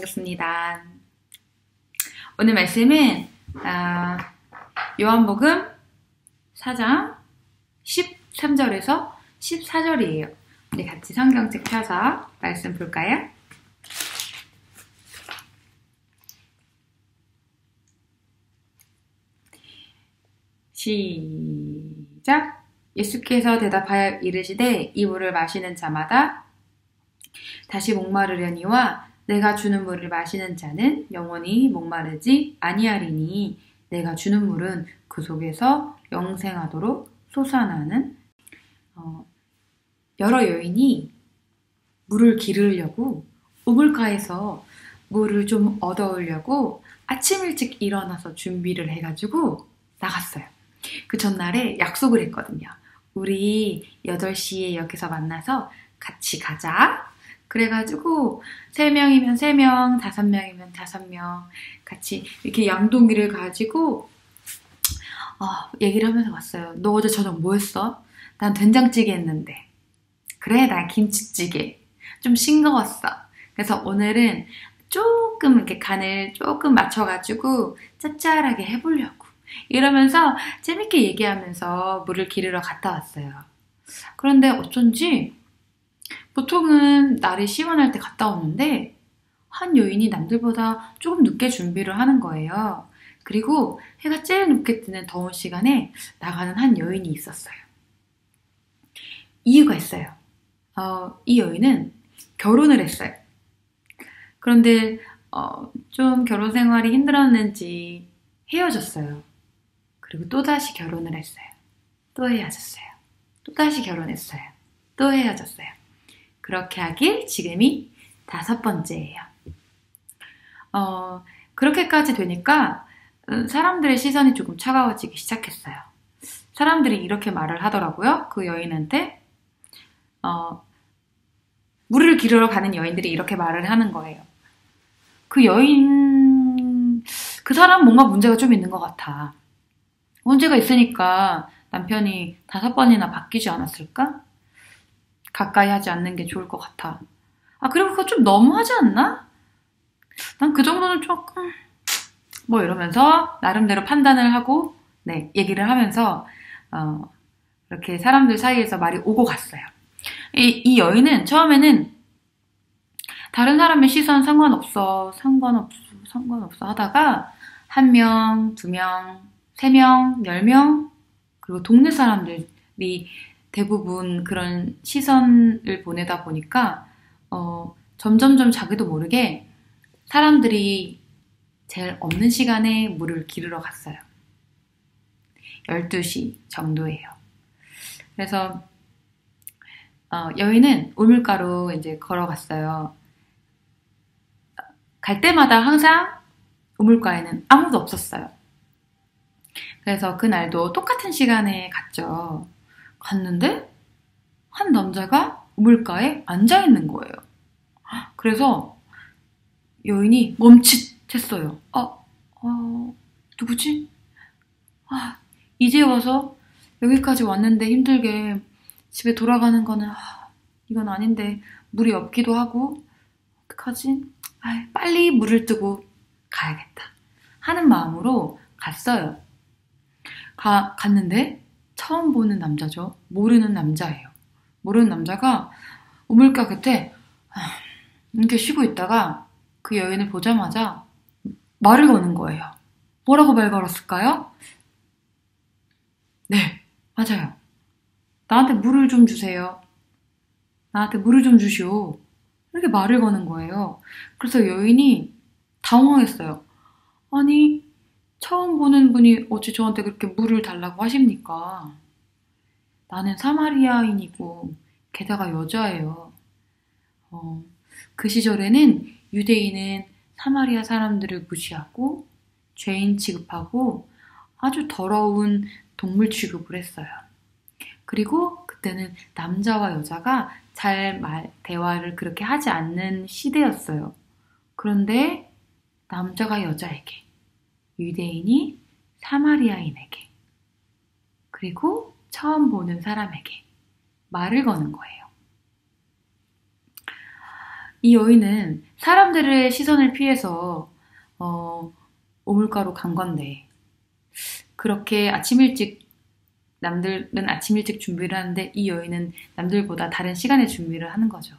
되셨습니다. 오늘 말씀은 요한복음 4장 13절에서 14절이에요. 우리 같이 성경책 펴서 말씀 볼까요? 시작! 예수께서 대답하여 이르시되 이 물을 마시는 자마다 다시 목마르려니와 내가 주는 물을 마시는 자는 영원히 목마르지 아니하리니 내가 주는 물은 그 속에서 영생하도록 솟아나는 여러 여인이 물을 기르려고 우물가에서 물을 좀 얻어오려고 아침 일찍 일어나서 준비를 해가지고 나갔어요. 그 전날에 약속을 했거든요. 우리 8시에 여기서 만나서 같이 가자. 그래가지고 3명이면 3명, 5명이면 5명 같이 이렇게 양동이를 가지고 얘기를 하면서 왔어요. 너 어제 저녁 뭐 했어? 난 된장찌개 했는데. 그래, 난 김치찌개. 좀 싱거웠어. 그래서 오늘은 조금 이렇게 간을 조금 맞춰가지고 짭짤하게 해보려고. 이러면서 재밌게 얘기하면서 물을 기르러 갔다 왔어요. 그런데 어쩐지 보통은 날이 시원할 때 갔다 오는데 한 여인이 남들보다 조금 늦게 준비를 하는 거예요. 그리고 해가 제일 높게 뜨는 더운 시간에 나가는 한 여인이 있었어요. 이유가 있어요. 이 여인은 결혼을 했어요. 그런데 좀 결혼 생활이 힘들었는지 헤어졌어요. 그리고 또다시 결혼을 했어요. 또 헤어졌어요. 또다시 결혼했어요. 또 헤어졌어요. 그렇게 하길 지금이 5번째예요. 그렇게까지 되니까 사람들의 시선이 조금 차가워지기 시작했어요. 사람들이 이렇게 말을 하더라고요. 그 여인한테 물을 기르러 가는 여인들이 이렇게 말을 하는 거예요. 그 사람 뭔가 문제가 좀 있는 것 같아. 문제가 있으니까 남편이 5번이나 바뀌지 않았을까? 가까이 하지 않는 게 좋을 것 같아. 그리고 그거 좀 너무하지 않나? 난 그 정도는 조금 이러면서 나름대로 판단을 하고 얘기를 하면서 이렇게 사람들 사이에서 말이 오고 갔어요. 이 여인은 처음에는 다른 사람의 시선 상관없어 하다가 1명, 2명, 3명, 10명 그리고 동네 사람들이 대부분 그런 시선을 보내다 보니까 점점점 자기도 모르게 사람들이 제일 없는 시간에 물을 기르러 갔어요. 12시 정도예요. 그래서 여인은 우물가로 이제 걸어갔어요. 갈 때마다 항상 우물가에는 아무도 없었어요. 그래서 그날도 똑같은 시간에 갔죠. 갔는데 한 남자가 우물가에 앉아있는 거예요. 그래서 여인이 멈칫했어요. 누구지? 이제 와서 여기까지 왔는데 힘들게 집에 돌아가는 거는 이건 아닌데 물이 없기도 하고 어떡하지? 빨리 물을 뜨고 가야겠다 하는 마음으로 갔어요. 갔는데 처음 보는 남자죠. 모르는 남자예요. 모르는 남자가 우물가 곁에 이렇게 쉬고 있다가 그 여인을 보자마자 말을 거는 거예요. 뭐라고 말 걸었을까요? 네, 맞아요. 나한테 물을 좀 주세요. 나한테 물을 좀 주시오. 이렇게 말을 거는 거예요. 그래서 여인이 당황했어요. 아니, 처음 보는 분이 어찌 저한테 그렇게 물을 달라고 하십니까? 나는 사마리아인이고 게다가 여자예요. 그 시절에는 유대인은 사마리아 사람들을 무시하고 죄인 취급하고 아주 더러운 동물 취급을 했어요. 그리고 그때는 남자와 여자가 대화를 그렇게 하지 않는 시대였어요. 그런데 남자가 여자에게, 유대인이 사마리아인에게, 그리고 처음 보는 사람에게 말을 거는 거예요. 이 여인은 사람들의 시선을 피해서 우물가로 간 건데 그렇게 아침 일찍 남들은 아침 일찍 준비를 하는데 이 여인은 남들보다 다른 시간에 준비를 하는 거죠.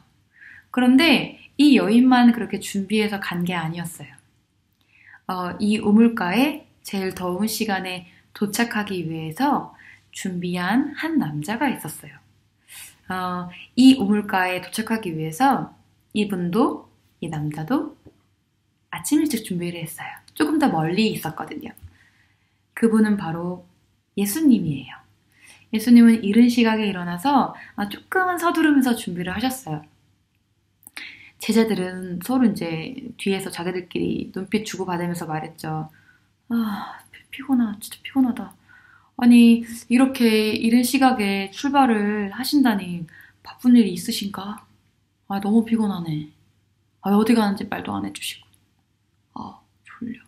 그런데 이 여인만 그렇게 준비해서 간 게 아니었어요. 이 우물가에 제일 더운 시간에 도착하기 위해서 준비한 한 남자가 있었어요. 이 우물가에 도착하기 위해서 이분도 이 남자도 아침 일찍 준비를 했어요. 조금 더 멀리 있었거든요. 그분은 바로 예수님이에요. 예수님은 이른 시각에 일어나서 조금은 서두르면서 준비를 하셨어요. 제자들은 서로 이제 뒤에서 자기들끼리 눈빛 주고받으면서 말했죠. 피곤하다. 진짜 피곤하다. 아니, 이렇게 이른 시각에 출발을 하신다니 바쁜 일이 있으신가? 너무 피곤하네. 어디 가는지 말도 안 해주시고. 졸려.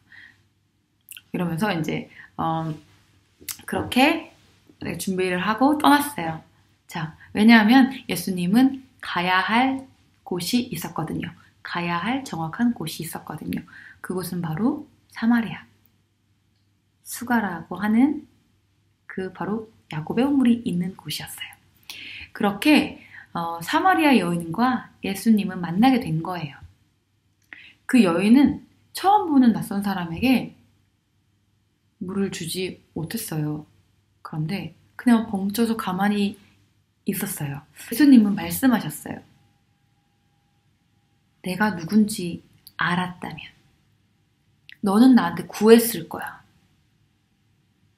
이러면서 이제, 그렇게 준비를 하고 떠났어요. 자, 왜냐하면 예수님은 가야 할 곳이 있었거든요. 가야 할 정확한 곳이 있었거든요. 그곳은 바로 사마리아. 수가라고 하는 바로 야곱의 우물이 있는 곳이었어요. 그렇게 사마리아 여인과 예수님은 만나게 된 거예요. 그 여인은 처음 보는 낯선 사람에게 물을 주지 못했어요. 그런데 그냥 벙쪄서 가만히 있었어요. 예수님은 말씀하셨어요. 내가 누군지 알았다면 너는 나한테 구했을 거야.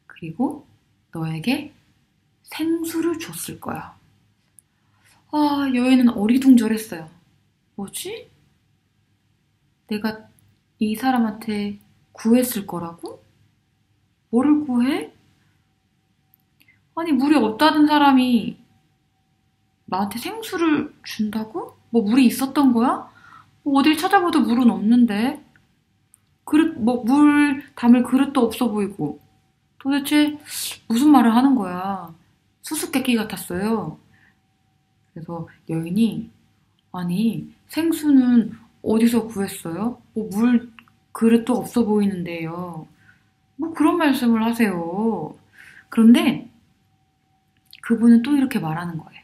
그리고 너에게 생수를 줬을 거야. 여인은 어리둥절했어요. 뭐지? 내가 이 사람한테 구했을 거라고? 뭐를 구해? 아니, 물이 없다던 사람이 나한테 생수를 준다고? 뭐 물이 있었던 거야? 어딜 찾아봐도 물은 없는데. 물 담을 그릇도 없어 보이고. 도대체 무슨 말을 하는 거야? 수수께끼 같았어요. 그래서 여인이 아니, 생수는 어디서 구했어요? 물 그릇도 없어 보이는데요. 그런 말씀을 하세요. 그런데 그분은 또 이렇게 말하는 거예요.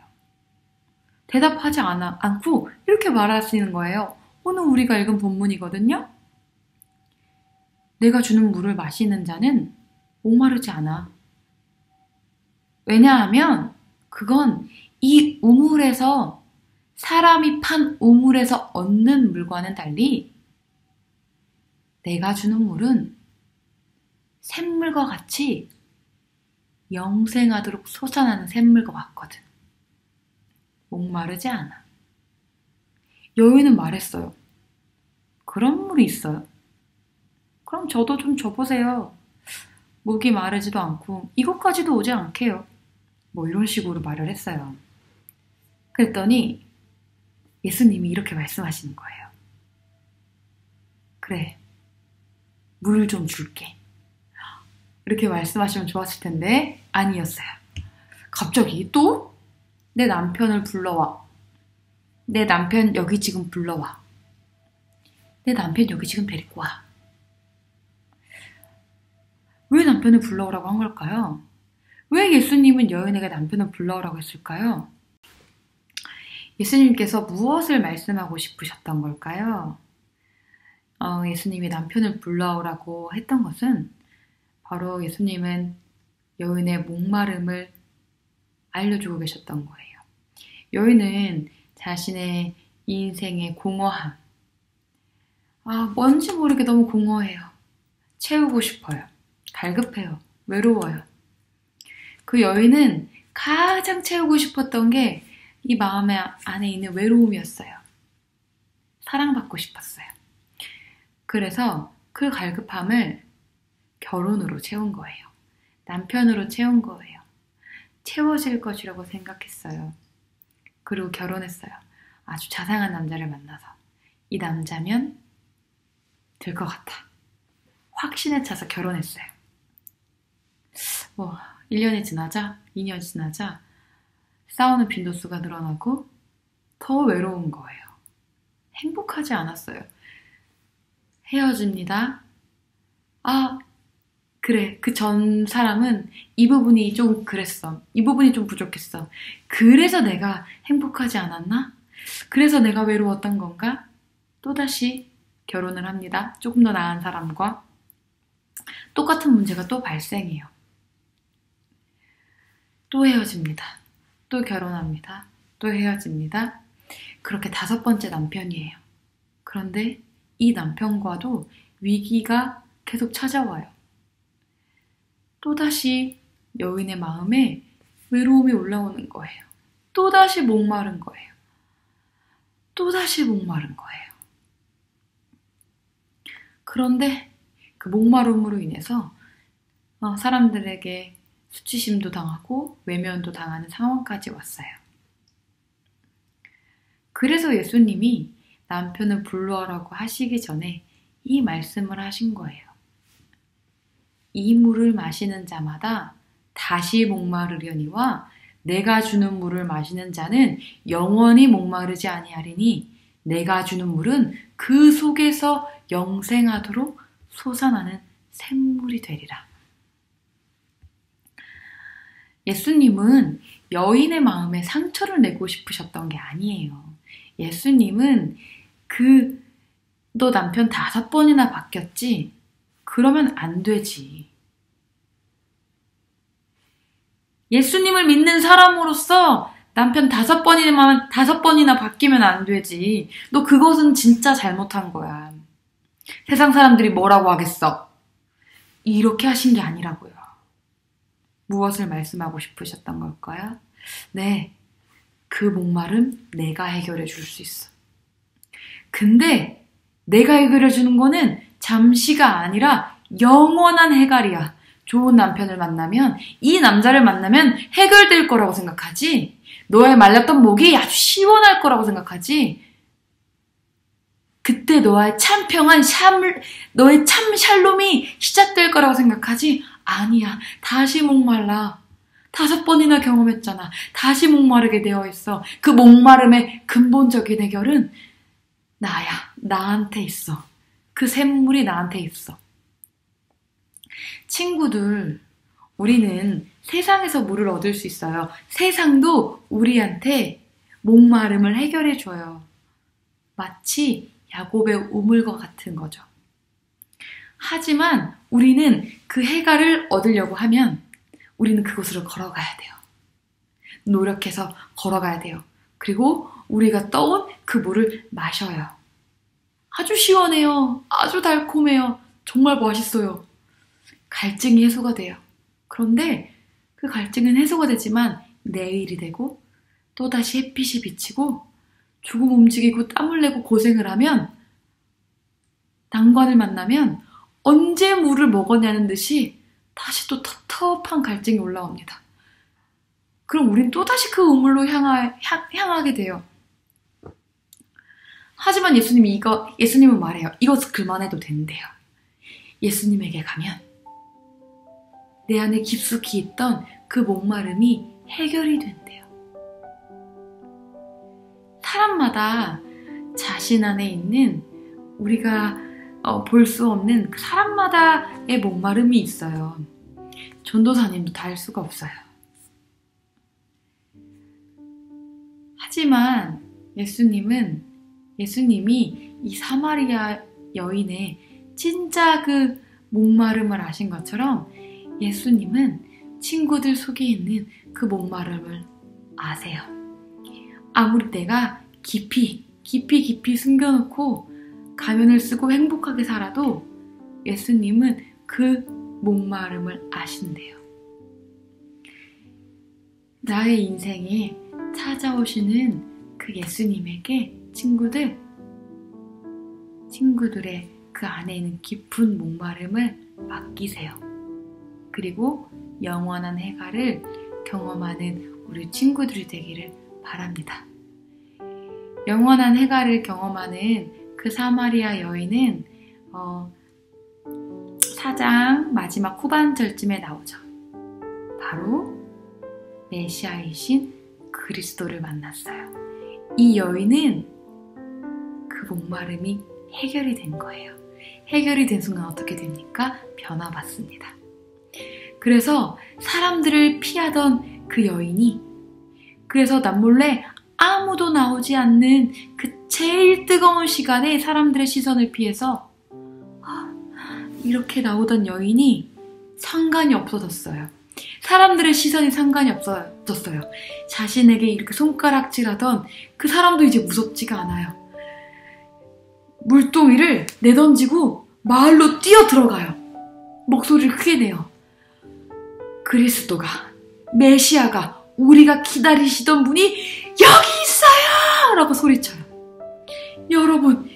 대답하지 않고 이렇게 말하시는 거예요. 오늘 우리가 읽은 본문이거든요. 내가 주는 물을 마시는 자는 목마르지 않아. 왜냐하면 그건 이 우물에서 사람이 판 우물에서 얻는 물과는 달리 내가 주는 물은 샘물과 같이 영생하도록 솟아나는 샘물과 같거든. 목마르지 않아. 여인은 말했어요. 그런 물이 있어요. 그럼 저도 좀 줘보세요. 목이 마르지도 않고 이것까지도 오지 않게요. 이런 식으로 말을 했어요. 그랬더니 예수님이 이렇게 말씀하시는 거예요. 그래, 물을 좀 줄게. 이렇게 말씀하시면 좋았을 텐데 아니었어요. 갑자기 또 내 남편을 불러와. 내 남편 여기 지금 불러와. 내 남편 여기 지금 데리고 와. 왜 남편을 불러오라고 한 걸까요? 왜 예수님은 여인에게 남편을 불러오라고 했을까요? 예수님께서 무엇을 말씀하고 싶으셨던 걸까요? 예수님이 남편을 불러오라고 했던 것은 바로 예수님은 여인의 목마름을 알려주고 계셨던 거예요. 여인은 자신의 인생의 공허함, 뭔지 모르게 너무 공허해요. 채우고 싶어요. 갈급해요. 외로워요. 그 여인은 가장 채우고 싶었던 게 이 마음 안에 있는 외로움이었어요. 사랑받고 싶었어요. 그래서 그 갈급함을 결혼으로 채운 거예요. 남편으로 채운 거예요. 채워질 것이라고 생각했어요. 그리고 결혼했어요. 아주 자상한 남자를 만나서 이 남자면 될 것 같아. 확신에 차서 결혼했어요. 1년이 지나자 2년이 지나자 싸우는 빈도수가 늘어나고 더 외로운 거예요. 행복하지 않았어요. 헤어집니다. 아, 그래. 그 전 사람은 이 부분이 좀 그랬어. 이 부분이 좀 부족했어. 그래서 내가 행복하지 않았나? 그래서 내가 외로웠던 건가? 또다시 결혼을 합니다. 조금 더 나은 사람과. 똑같은 문제가 또 발생해요. 또 헤어집니다. 또 결혼합니다. 또 헤어집니다. 그렇게 5번째 남편이에요. 그런데 이 남편과도 위기가 계속 찾아와요. 또다시 여인의 마음에 외로움이 올라오는 거예요. 또다시 목마른 거예요. 또다시 목마른 거예요. 그런데 그 목마름으로 인해서 사람들에게 수치심도 당하고 외면도 당하는 상황까지 왔어요. 그래서 예수님이 남편을 불러오라고 하시기 전에 이 말씀을 하신 거예요. 이 물을 마시는 자마다 다시 목마르려니와 내가 주는 물을 마시는 자는 영원히 목마르지 아니하리니 내가 주는 물은 그 속에서 영생하도록 솟아나는 샘물이 되리라. 예수님은 여인의 마음에 상처를 내고 싶으셨던 게 아니에요. 예수님은 너 남편 5번이나 바뀌었지? 그러면 안 되지. 예수님을 믿는 사람으로서 남편 5번이나 바뀌면 안 되지. 너 그것은 진짜 잘못한 거야. 세상 사람들이 뭐라고 하겠어? 이렇게 하신 게 아니라고요. 무엇을 말씀하고 싶으셨던 걸까요? 네, 그 목마름 내가 해결해 줄 수 있어. 근데 내가 해결해 주는 거는 잠시가 아니라 영원한 해결이야. 좋은 남편을 만나면, 이 남자를 만나면 해결될 거라고 생각하지? 너의 말랐던 목이 아주 시원할 거라고 생각하지? 그때 너의 참 평안, 너의 참 샬롬이 시작될 거라고 생각하지? 아니야. 다시 목말라. 5번이나 경험했잖아. 다시 목마르게 되어 있어. 그 목마름의 근본적인 해결은 나야. 나한테 있어. 그 샘물이 나한테 있어. 친구들, 우리는 세상에서 물을 얻을 수 있어요. 세상도 우리한테 목마름을 해결해 줘요. 마치 야곱의 우물과 같은 거죠. 하지만 우리는 그 해결을 얻으려고 하면 우리는 그곳으로 걸어가야 돼요. 노력해서 걸어가야 돼요. 그리고 우리가 떠온 그 물을 마셔요. 아주 시원해요. 아주 달콤해요. 정말 맛있어요. 갈증이 해소가 돼요. 그런데 그 갈증은 해소가 되지만 내일이 되고 또다시 햇빛이 비치고 조금 움직이고 땀을 내고 고생을 하면 난관을 만나면 언제 물을 먹었냐는 듯이 다시 또 텁텁한 갈증이 올라옵니다. 그럼 우린 또다시 그 우물로 향하게 돼요. 하지만 예수님은 말해요. 이것 그만해도 된대요. 예수님에게 가면 내 안에 깊숙이 있던 그 목마름이 해결이 된대요. 사람마다 자신 안에 있는 우리가 볼 수 없는 그 사람마다의 목마름이 있어요. 전도사님도 다 알 수가 없어요. 하지만 예수님이 이 사마리아 여인의 진짜 그 목마름을 아신 것처럼 예수님은 친구들 속에 있는 그 목마름을 아세요. 아무리 내가 깊이 숨겨놓고 가면을 쓰고 행복하게 살아도 예수님은 그 목마름을 아신대요. 나의 인생에 찾아오시는 그 예수님에게 친구들의 그 안에 있는 깊은 목마름을 맡기세요. 그리고 영원한 해갈을 경험하는 우리 친구들이 되기를 바랍니다. 영원한 해갈을 경험하는 그 사마리아 여인은 4장 마지막 후반절쯤에 나오죠. 바로 메시아이신 그리스도를 만났어요. 이 여인은 그 목마름이 해결이 된 거예요. 해결이 된 순간 어떻게 됩니까? 변화받습니다. 그래서 사람들을 피하던 그 여인이, 그래서 남몰래 아무도 나오지 않는 그 제일 뜨거운 시간에 사람들의 시선을 피해서 이렇게 나오던 여인이 상관이 없어졌어요. 사람들의 시선이 상관이 없어졌어요. 자신에게 이렇게 손가락질하던 그 사람도 이제 무섭지가 않아요. 물동이를 내던지고 마을로 뛰어 들어가요. 목소리를 크게 내요. 그리스도가, 메시아가, 우리가 기다리시던 분이 여기 있어요! 라고 소리쳐요. 여러분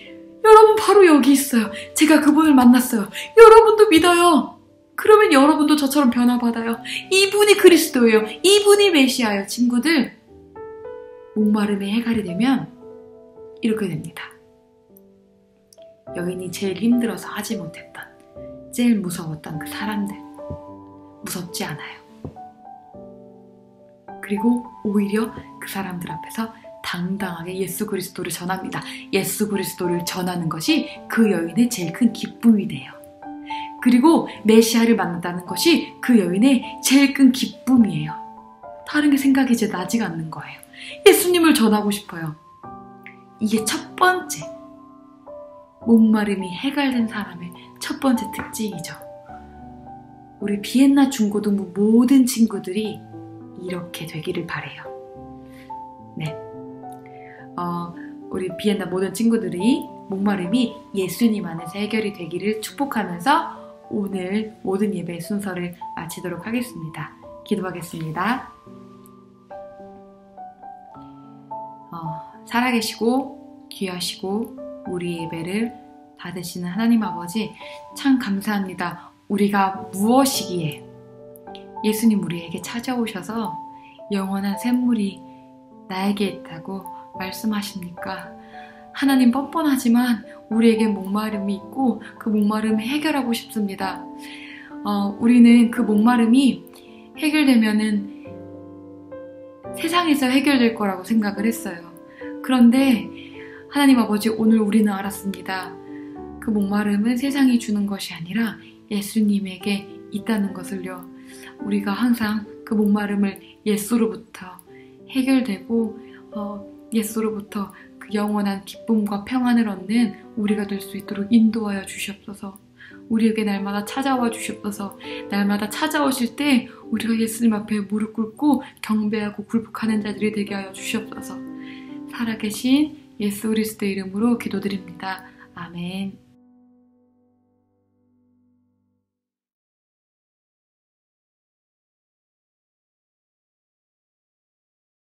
바로 여기 있어요. 제가 그분을 만났어요. 여러분도 믿어요. 그러면 여러분도 저처럼 변화받아요. 이분이 그리스도예요. 이분이 메시아예요. 친구들, 목마름이 해결이 되면 이렇게 됩니다. 여인이 제일 힘들어서 하지 못했던, 제일 무서웠던 그 사람들, 무섭지 않아요. 그리고 오히려 그 사람들 앞에서 당당하게 예수 그리스도를 전합니다. 예수 그리스도를 전하는 것이 그 여인의 제일 큰 기쁨이 돼요. 그리고 메시아를 만났다는 것이 그 여인의 제일 큰 기쁨이에요. 다른 게 생각이 이제 나지가 않는 거예요. 예수님을 전하고 싶어요. 이게 첫 번째, 목마름이 해결된 사람의 첫 번째 특징이죠. 우리 비엔나 중고등부 모든 친구들이 이렇게 되기를 바래요. 네, 우리 비엔나 모든 친구들이 목마름이 예수님 안에서 해결이 되기를 축복하면서 오늘 모든 예배 순서를 마치도록 하겠습니다. 기도하겠습니다. 살아계시고 귀하시고 우리 예배를 받으시는 하나님 아버지, 참 감사합니다. 우리가 무엇이기에 예수님 우리에게 찾아오셔서 영원한 샘물이 나에게 있다고 말씀하십니까? 하나님, 뻔뻔하지만 우리에게 목마름이 있고 그 목마름을 해결하고 싶습니다. 우리는 그 목마름이 해결되면은 세상에서 해결될 거라고 생각을 했어요. 그런데 하나님 아버지, 오늘 우리는 알았습니다. 그 목마름은 세상이 주는 것이 아니라 예수님에게 있다는 것을요. 우리가 항상 그 목마름을 예수로부터 해결되고 예수로부터 그 영원한 기쁨과 평안을 얻는 우리가 될 수 있도록 인도하여 주시옵소서. 우리에게 날마다 찾아와 주시옵소서. 날마다 찾아오실 때 우리가 예수님 앞에 무릎 꿇고 경배하고 굴복하는 자들이 되게 하여 주시옵소서. 살아계신 예수 그리스도의 이름으로 기도드립니다. 아멘.